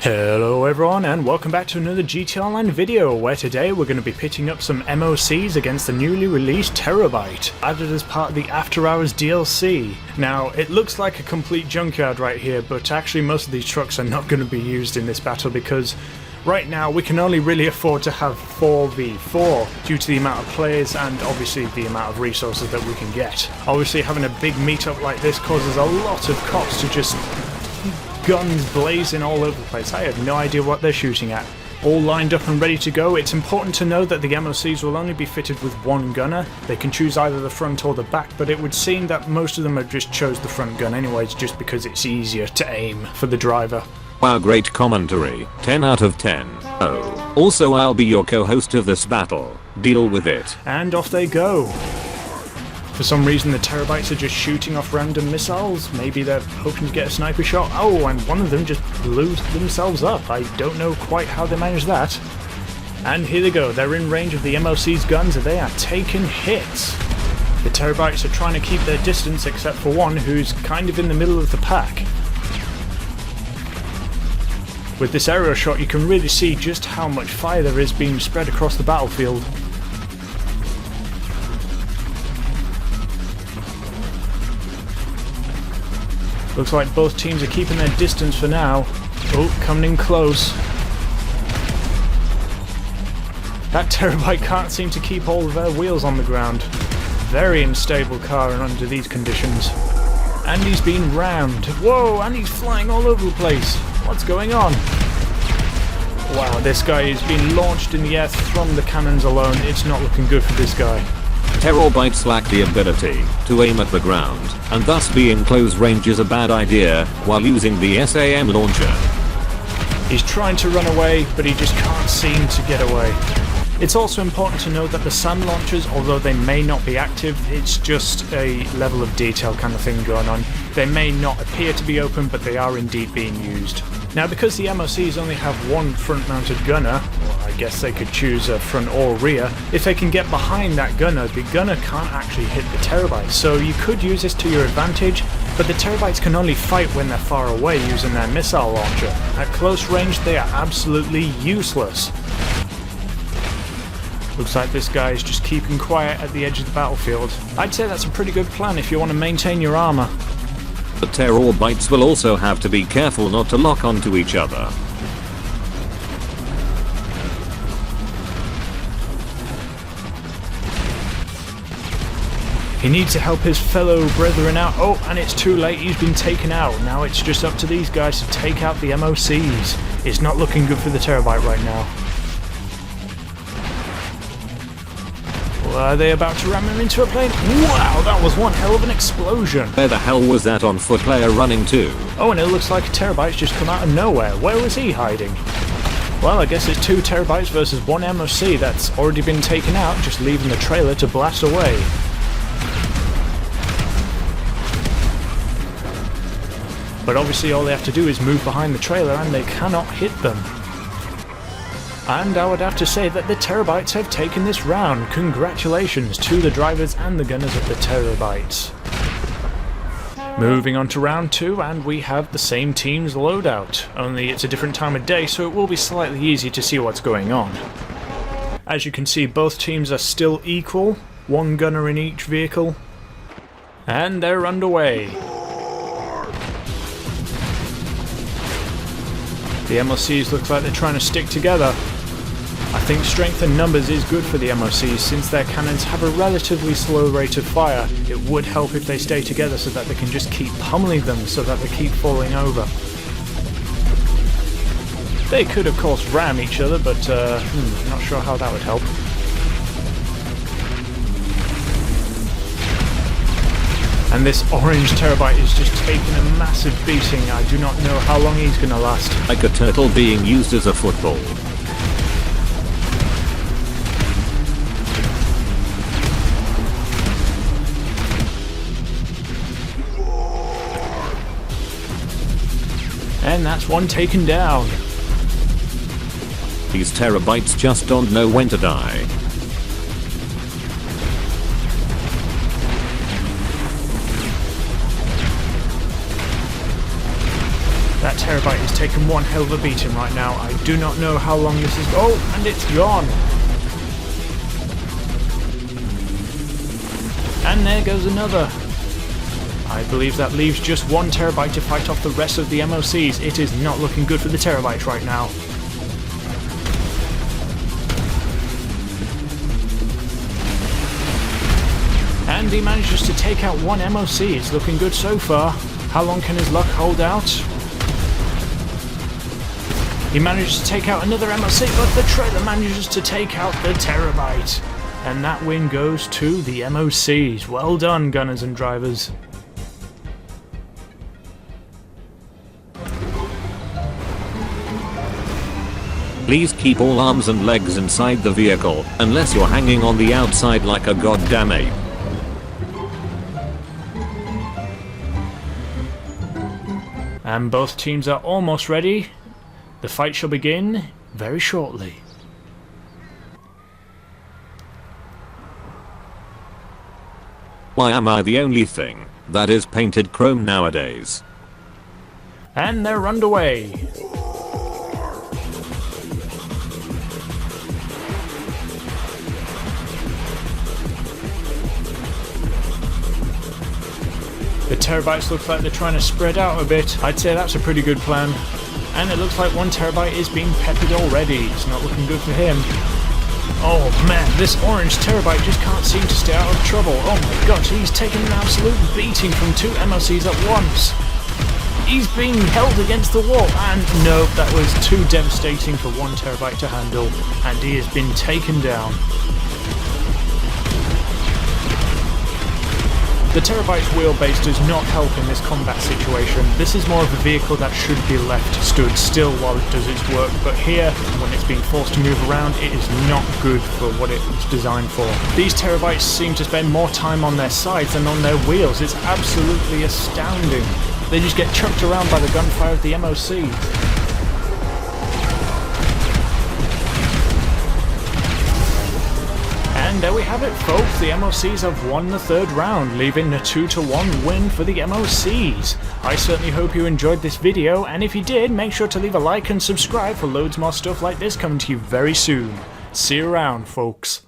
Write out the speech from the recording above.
Hello everyone and welcome back to another GT Online video, where today we're going to be pitting up some MOCs against the newly released Terrorbyte, added as part of the After Hours DLC. Now, it looks like a complete junkyard right here, but actually most of these trucks are not going to be used in this battle because right now we can only really afford to have 4v4 due to the amount of players and obviously the amount of resources that we can get. Obviously having a big meetup like this causes a lot of cops to just guns blazing all over the place. I have no idea what they're shooting at. All lined up and ready to go. It's important to know that the MOCs will only be fitted with one gunner. They can choose either the front or the back, but it would seem that most of them have just chose the front gun anyways, just because it's easier to aim for the driver. Wow, great commentary. 10 out of 10. Oh, also I'll be your co-host of this battle. Deal with it. And off they go. For some reason the Terrorbytes are just shooting off random missiles. Maybe they're hoping to get a sniper shot. Oh, and one of them just blew themselves up. I don't know quite how they managed that. And here they go. They're in range of the MOC's guns and they are taking hits. The Terrorbytes are trying to keep their distance except for one who's kind of in the middle of the pack. With this aerial shot you can really see just how much fire there is being spread across the battlefield. Looks like both teams are keeping their distance for now. Oh, coming in close. That Terrorbyte can't seem to keep all of their wheels on the ground. Very unstable car under these conditions. And he's been rammed. Whoa, and he's flying all over the place. What's going on? Wow, this guy is being launched in the air from the cannons alone. It's not looking good for this guy. Terrorbytes lack the ability to aim at the ground, and thus being close range is a bad idea while using the SAM launcher. He's trying to run away, but he just can't seem to get away. It's also important to note that the SAM launchers, although they may not be active, it's just a level of detail kind of thing going on. They may not appear to be open, but they are indeed being used. Now, because the MOCs only have one front-mounted gunner, well, I guess they could choose a front or rear, if they can get behind that gunner, the gunner can't actually hit the Terrorbytes. So you could use this to your advantage, but the Terrorbytes can only fight when they're far away using their missile launcher. At close range, they are absolutely useless. Looks like this guy is just keeping quiet at the edge of the battlefield. I'd say that's a pretty good plan if you want to maintain your armor. The Terrorbytes will also have to be careful not to lock onto each other. He needs to help his fellow brethren out. Oh, and it's too late. He's been taken out. Now it's just up to these guys to take out the MOCs. It's not looking good for the Terrorbyte right now. Are they about to ram him into a plane? Wow, that was one hell of an explosion. Where the hell was that on foot player running to? Oh, and it looks like a Terrorbyte's just come out of nowhere. Where was he hiding? Well, I guess it's two Terrorbytes versus one MOC that's already been taken out, just leaving the trailer to blast away. But obviously all they have to do is move behind the trailer and they cannot hit them. And I would have to say that the Terrorbytes have taken this round. Congratulations to the drivers and the gunners of the Terrorbytes. Moving on to round 2, and we have the same team's loadout. Only it's a different time of day, so it will be slightly easier to see what's going on. As you can see, both teams are still equal. One gunner in each vehicle. And they're underway. The MOCs look like they're trying to stick together. I think strength in numbers is good for the MOCs since their cannons have a relatively slow rate of fire. It would help if they stay together so that they can just keep pummeling them so that they keep falling over. They could of course ram each other, but not sure how that would help. And this orange Terrorbyte is just taking a massive beating. I do not know how long he's going to last. Like a turtle being used as a football. And that's one taken down. These Terrorbytes just don't know when to die. That Terrorbyte is taking one hell of a beating right now. I do not know how long this is. Oh, and it's gone. And there goes another. I believe that leaves just one Terrorbyte to fight off the rest of the MOCs. It is not looking good for the Terrorbyte right now. And he manages to take out one MOC. It's looking good so far. How long can his luck hold out? He manages to take out another MOC, but the trailer manages to take out the Terrorbyte. And that win goes to the MOCs. Well done, gunners and drivers. Please keep all arms and legs inside the vehicle, unless you're hanging on the outside like a goddamn ape. And both teams are almost ready. The fight shall begin very shortly. Why am I the only thing that is painted chrome nowadays? And they're underway. The Terrorbytes look like they're trying to spread out a bit. I'd say that's a pretty good plan. And it looks like one Terrorbyte is being peppered already. It's not looking good for him. Oh man, this orange Terrorbyte just can't seem to stay out of trouble. Oh my gosh, he's taken an absolute beating from two MOCs at once. He's being held against the wall, and no, that was too devastating for one Terrorbyte to handle, and he has been taken down. The Terrorbyte's wheelbase does not help in this combat situation. This is more of a vehicle that should be left stood still while it does its work, but here, when it's being forced to move around, it is not good for what it was designed for. These Terrorbytes seem to spend more time on their sides than on their wheels. It's absolutely astounding. They just get chucked around by the gunfire of the MOCs. And there we have it, folks. The MOCs have won the third round, leaving a 2-1 win for the MOCs. I certainly hope you enjoyed this video, and if you did, make sure to leave a like and subscribe for loads more stuff like this coming to you very soon. See you around, folks.